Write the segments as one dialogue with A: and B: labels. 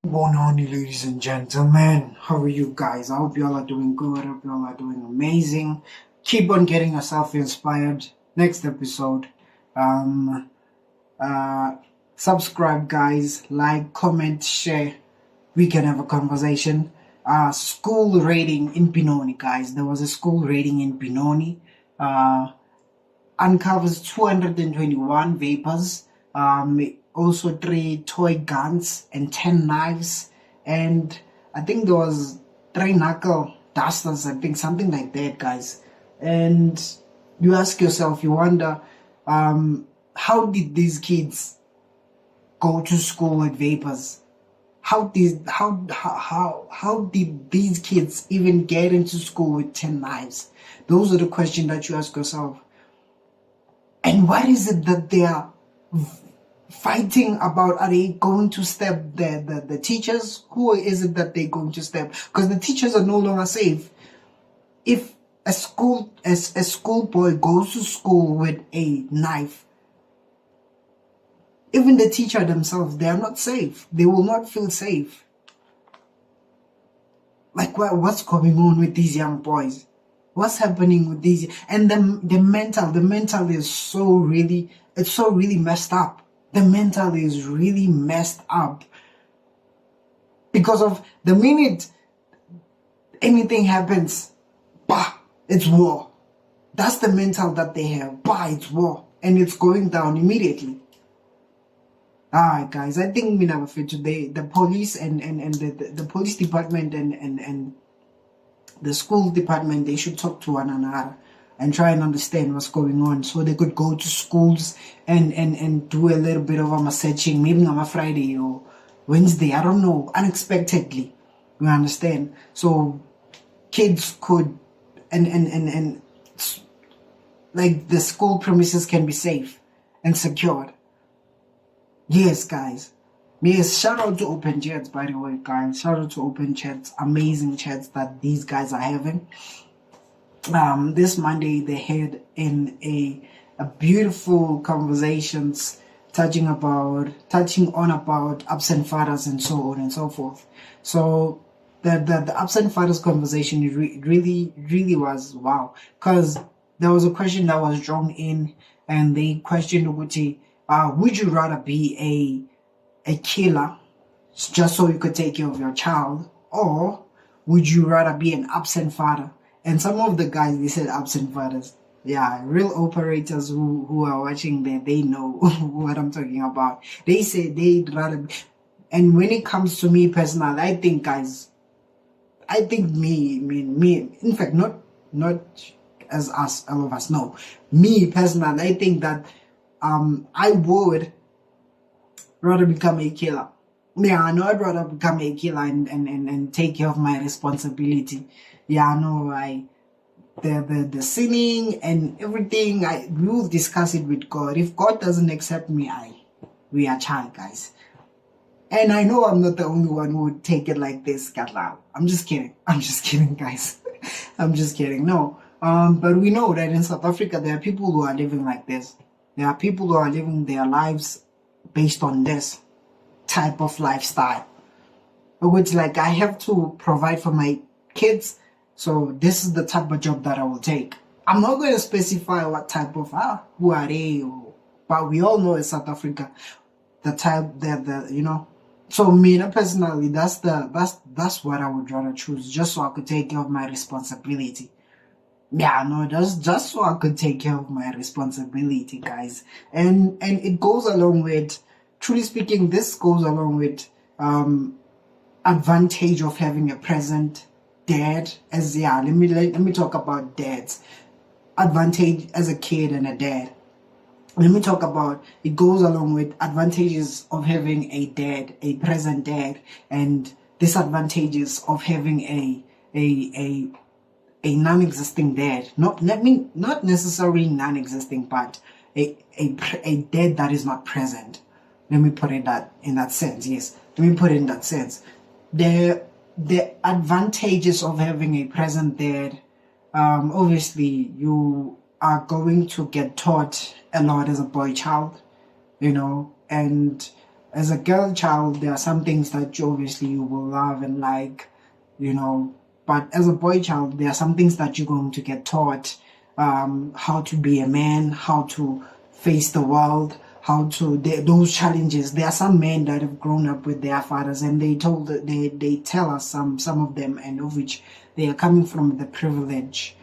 A: Bonani, ladies and gentlemen. How are you guys? I hope you all are doing good. I hope you all are doing amazing. Keep on getting yourself inspired. Next episode. Um, uh, Subscribe, guys. Like, comment, share. We can have a conversation. School raiding in Pinoni, guys. There was a school raiding in Pinoni. Uncovers 221 vapors, also 3 toy guns and 10 knives, and I think there was 3 knuckle dusters, I think, something like that, guys. And you ask yourself, you wonder, how did these kids go to school with vapors? How did these kids even get into school with 10 knives? Those are the questions that you ask yourself. And what is it that they are fighting about? Are they going to stab the teachers? Who is it that they're going to stab? Because the teachers are no longer safe. If a schoolboy goes to school with a knife, even the teacher themselves, they are not safe. They will not feel safe. Like, what's going on with these young boys? What's happening with these? And the mental is so really messed up. The mental is really messed up because of the minute anything happens, bah, it's war. That's the mental that they have. Bah, it's war, and it's going down immediately. Alright, guys, I think we never fit today. The police and the police department and the school department, they should talk to one another and try and understand what's going on, so they could go to schools and do a little bit of a searching, maybe on a Friday or Wednesday, I don't know, unexpectedly. You understand? So kids could and like the school premises can be safe and secured. Yes, guys. Yes, shout out to Open Chats, by the way, guys. Shout out to Open Chats. Amazing chats that these guys are having. This Monday they had in a beautiful conversations touching on about absent fathers and so on and so forth. So the absent fathers conversation really was wow, because there was a question that was drawn in, and they questioned Uguti, would you rather be a killer just so you could take care of your child, or would you rather be an absent father? And some of the guys, they said absent fathers. Yeah, real operators who are watching there, they know what I'm talking about. They say they'd rather be. And when it comes to me personally, I think, guys, I think me, in fact, not as us, all of us, no. Me personally, I think that I would rather become a killer. Yeah, I know I'd rather become a killer and take care of my responsibility. Yeah, I know the sinning and everything, we will discuss it with God. If God doesn't accept me, we are child, guys. And I know I'm not the only one who would take it like this, Katla. I'm just kidding. I'm just kidding, guys. I'm just kidding. No. But we know that in South Africa there are people who are living like this. There are people who are living their lives based on this type of lifestyle, which, like, I have to provide for my kids, so this is the type of job that I will take. I'm not going to specify what type of who are they, but we all know in South Africa the type that you know. So me personally, that's what I would rather choose, just so I could take care of my responsibility. Yeah, no, that's just so I could take care of my responsibility, guys. And it goes along with, truly speaking, this goes along with advantage of having a present dad. As let me talk about dads. Advantage as a kid and a dad. Let me talk about, it goes along with advantages of having a dad, a present dad, and disadvantages of having a non-existing dad. Not necessarily non-existing, but a dad that is not present. Let me put it that in that sense. Yes, let me put it in that sense. The advantages of having a present dad, obviously you are going to get taught a lot as a boy child, you know, and As a girl child, there are some things that obviously you will love and like, but as a boy child, there are some things that you're going to get taught, how to be a man, how to face the world, how to those challenges. There are some men that have grown up with their fathers, and they tell us some of them, and of which they are coming from the privilege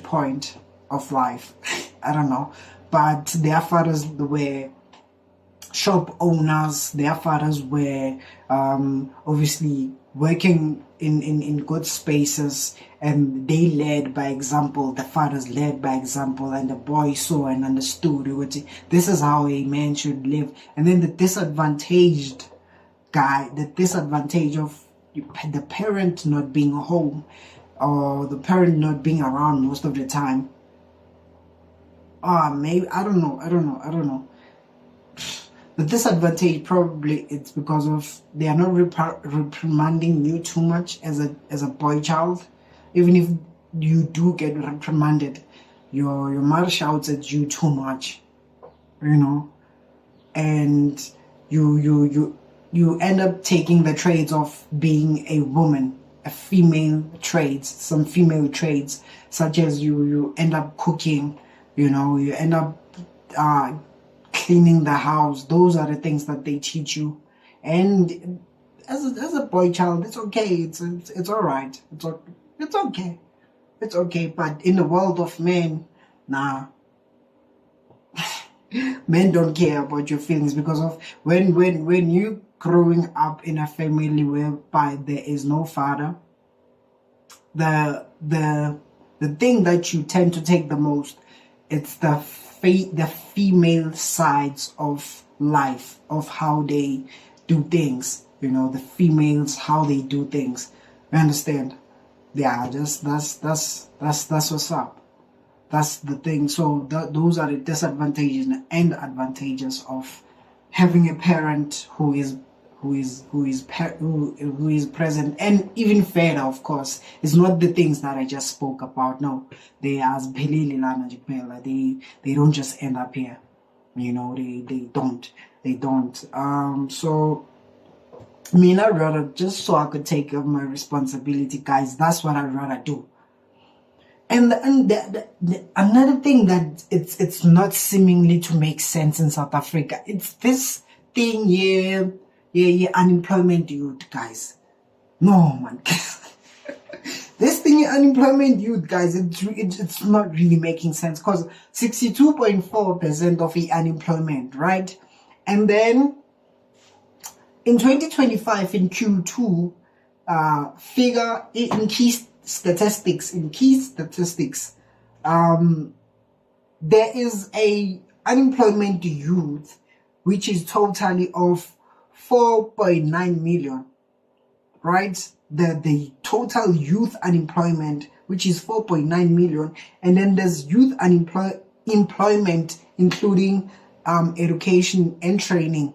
A: point of life. I don't know, but their fathers were shop owners. Their fathers were obviously working in good spaces, and they led by example. The fathers led by example, and the boy saw and understood this is how a man should live. And then the disadvantage of the parent not being home, or the parent not being around most of the time. Maybe I don't know. The disadvantage probably it's because of they are not reprimanding you too much as a boy child. Even if you do get reprimanded, your mother shouts at you too much, and you end up taking the traits of being a woman, some female traits, such as you end up cooking, you end up cleaning the house. Those are the things that they teach you. And as a boy child, it's okay. It's all right. It's okay. It's okay. But in the world of men, nah. Men don't care about your feelings, because of when you growing up in a family whereby there is no father, the thing that you tend to take the most, it's the female sides of life, of how they do things. The females, how they do things. You understand? Yeah, that's what's up. That's the thing. So those are the disadvantages and advantages of having a parent who is present. And even further, of course, it's not the things that I just spoke about. No, they don't just end up here. They don't. So I mean, I'd rather, just so I could take up my responsibility, guys. That's what I'd rather do. And another thing that it's not seemingly to make sense in South Africa, it's this thing here. Yeah, unemployment youth, guys. No, man. This thing, unemployment youth, guys, it's not really making sense, because 62.4% of the unemployment, right? And then in 2025, in Q2, figure in key statistics, there is a unemployment youth which is totally of 4.9 million, right? The total youth unemployment, which is 4.9 million, and then there's youth employment including education and training.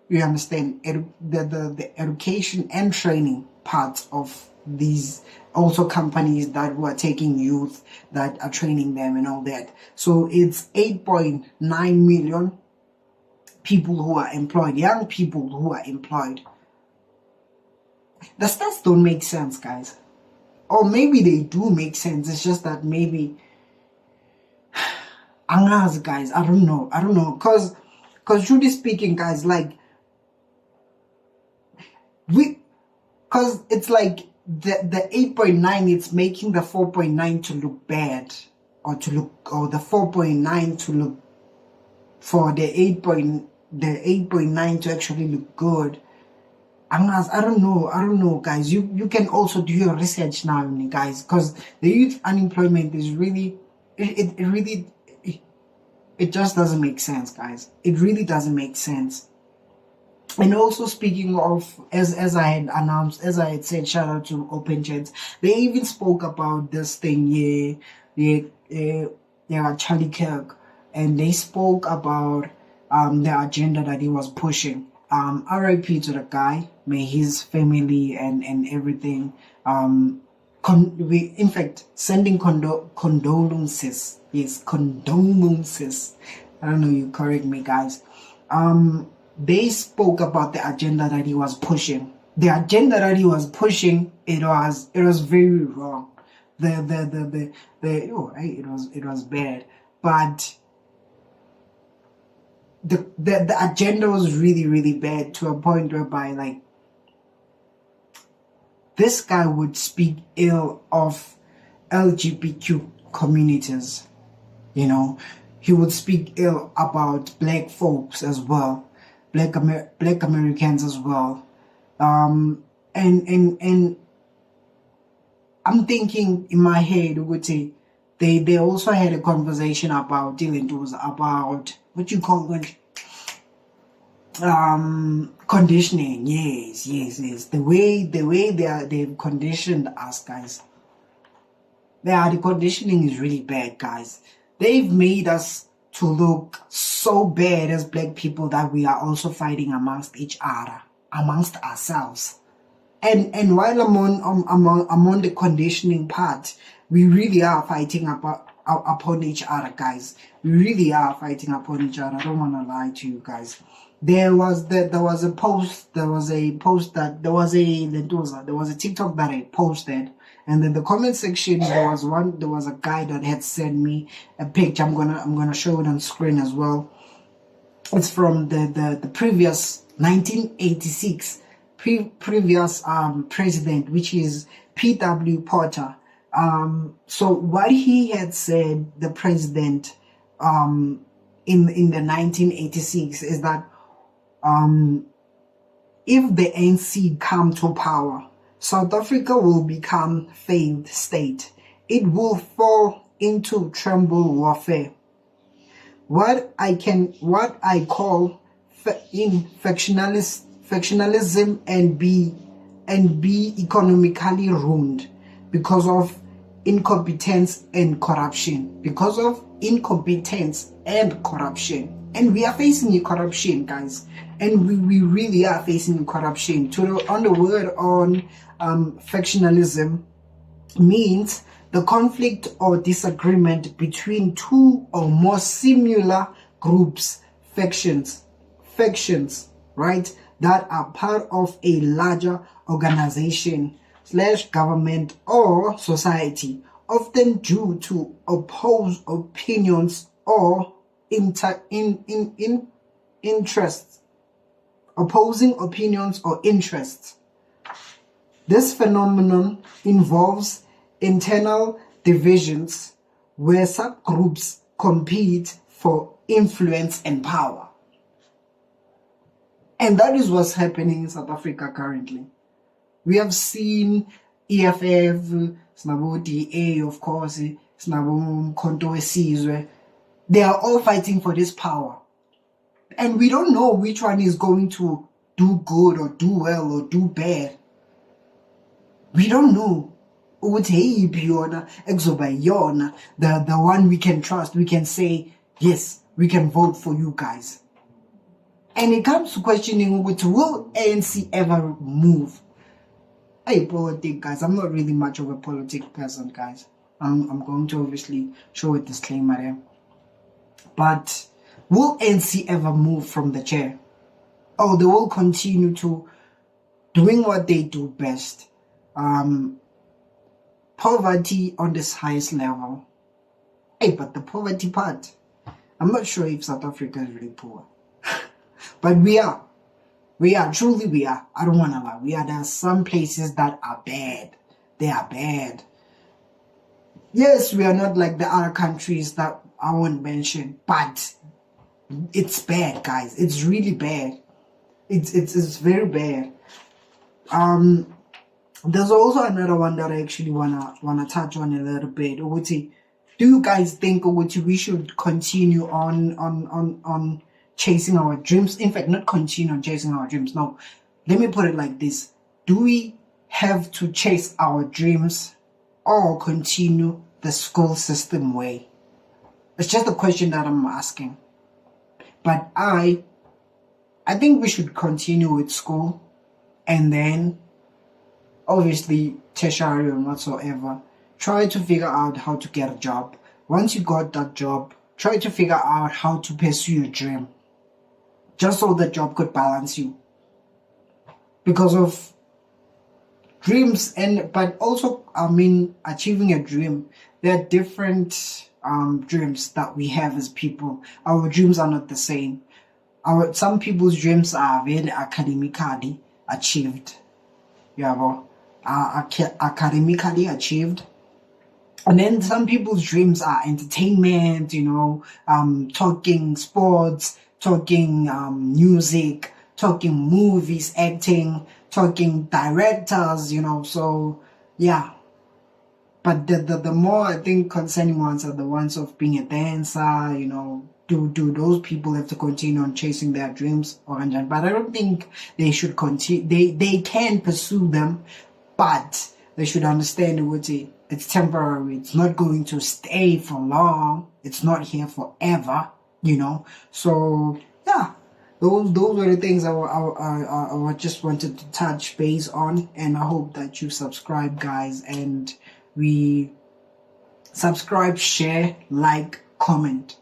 A: You understand? The education and training parts of these, also companies that were taking youth, that are training them and all that. So it's 8.9 million people who are employed, young people who are employed. The stats don't make sense, guys. Or maybe they do make sense. It's just that maybe, guys, I don't know. Because truly speaking, guys, like, because it's like the 8.9, it's making the 4.9 to look bad, or the 4.9 to look, for the 8.9 to actually look good. I don't know, guys. You can also do your research now, guys, because the youth unemployment is really, it just doesn't make sense, guys. It really doesn't make sense. And also, speaking of, as I had announced, as I had said, shout out to Open Chats, they even spoke about this thing, Charlie Kirk, and they spoke about the agenda that he was pushing. RIP to the guy, may his family and everything, in fact, sending condolences. Yes, condolences. I don't know, you correct me, guys. they spoke about the agenda that he was pushing. The agenda that he was pushing, it was very wrong. It was bad. But the agenda was really, really bad, to a point whereby, like, this guy would speak ill of LGBTQ communities. You know, he would speak ill about black folks as well, black Americans as well. And I'm thinking in my head, would say they also had a conversation about about what you call it, conditioning. Yes. The way they've conditioned us, guys. The conditioning is really bad, guys. They've made us to look so bad as black people that we are also fighting amongst each other, amongst ourselves. And while I'm on the conditioning part, we really are fighting upon each other, guys. We really are fighting upon each other. I don't want to lie to you guys. There was a TikTok that I posted, and in the comment section there was a guy that had sent me a picture. I'm gonna show it on screen as well. It's from the previous 1986 previous president, which is P.W. Porter. So what he had said, the president, in the 1986, is that if the ANC come to power, South Africa will become failed state. It will fall into tribal warfare. What I call factionalism and be economically ruined because of incompetence and corruption. Because of incompetence and corruption. And we are facing corruption, guys. And we really are facing corruption. On the word on factionalism means the conflict or disagreement between two or more similar groups, factions, right, that are part of a larger organization / government or society, often due to opposed opinions or interests. Opposing opinions or interests. This phenomenon involves internal divisions where subgroups compete for influence and power. And that is what's happening in South Africa currently. We have seen EFF, Snabo DA, of course, Snabo Konto Wesizwe. They are all fighting for this power. And we don't know which one is going to do good or do well or do bad. We don't know. The one we can trust, we can say, yes, we can vote for you guys. And it comes to questioning, will ANC ever move? Hey, politics, guys, I'm not really much of a politics person, guys. I'm going to obviously show a disclaimer there. But will ANC ever move from the chair? Or they will continue to doing what they do best? Poverty on this highest level. Hey, but the poverty part, I'm not sure if South Africa is really poor. But we are. Truly we are. I don't want to lie. There are some places that are bad. They are bad. Yes, we are not like the other countries that I won't mention, but it's bad, guys. It's really bad. It's very bad. There's also another one that I actually wanna touch on a little bit. Do you guys think we should continue on chasing our dreams? In fact, not continue on chasing our dreams. No, let me put it like this: do we have to chase our dreams or continue the school system way? It's just a question that I'm asking. But I think we should continue with school, and then obviously tertiary and whatsoever, try to figure out how to get a job. Once you got that job, try to figure out how to pursue your dream. just so the job could balance you. Because of dreams, but also, achieving a dream. There are different dreams that we have as people. Our dreams are not the same. Some people's dreams are very academically achieved. Academically achieved. And then some people's dreams are entertainment, talking sports, talking music, talking movies, acting, talking directors, so yeah. But the more, I think, concerning ones are the ones of being a dancer, do those people have to continue on chasing their dreams or but I don't think they should continue. They can pursue them, but they should understand what it's temporary. It's not going to stay for long. It's not here forever, So yeah, those were the things I just wanted to touch base on, and I hope that you subscribe, guys, and we subscribe, share, like, comment.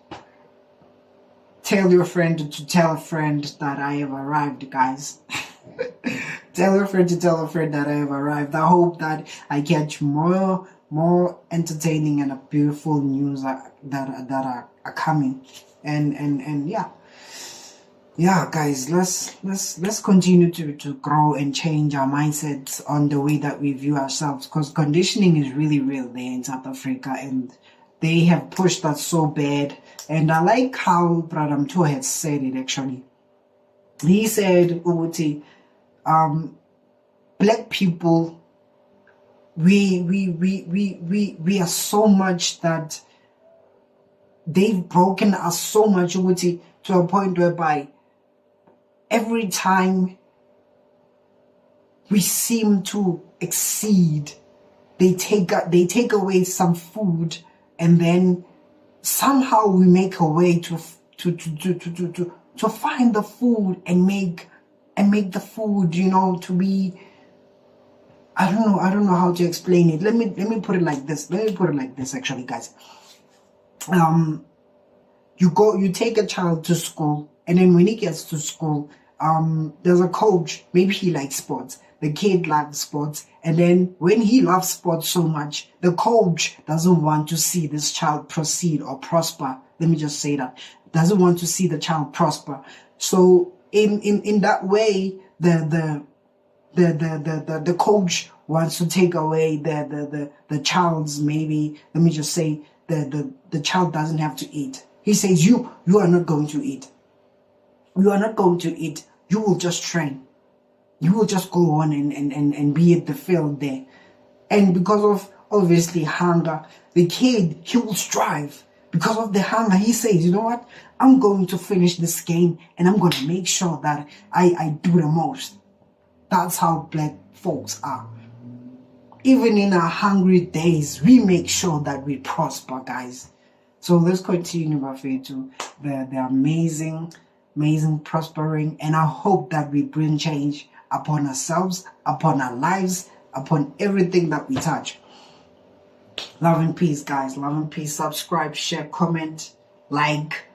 A: Tell your friend to tell a friend that I have arrived, guys. Tell your friend to tell a friend that I have arrived. I hope that I catch more entertaining and beautiful news that are coming. And yeah, guys, let's continue to grow and change our mindsets on the way that we view ourselves, because conditioning is really real there in South Africa, and they have pushed us so bad. And I like how Brother Mto had said it, actually. He said, black people, we are so much that they've broken us so much, to a point whereby every time we seem to exceed, they take away some food, and then somehow we make a way to find the food and make the food, to be, I don't know how to explain it. Let me put it like this. Actually, guys. You take a child to school, and then when he gets to school, there's a coach. Maybe he likes sports. The kid loves sports, and then when he loves sports so much, the coach doesn't want to see this child proceed or prosper. Let me just say that. Doesn't want to see the child prosper. So in that way, the coach wants to take away the child's, maybe, let me just say, the child doesn't have to eat. He says, you are not going to eat. You are not going to eat. You will just train. You will just go on and be at the field there. And because of, obviously, hunger, the kid, he will strive. Because of the hunger, he says, you know what? I'm going to finish this game, and I'm going to make sure that I do the most. That's how black folks are. Even in our hungry days, we make sure that we prosper, guys. So let's continue, Buffet, to the amazing prospering. And I hope that we bring change upon ourselves, upon our lives, upon everything that we touch. Love and peace, guys. Love and peace. Subscribe, share, comment, like.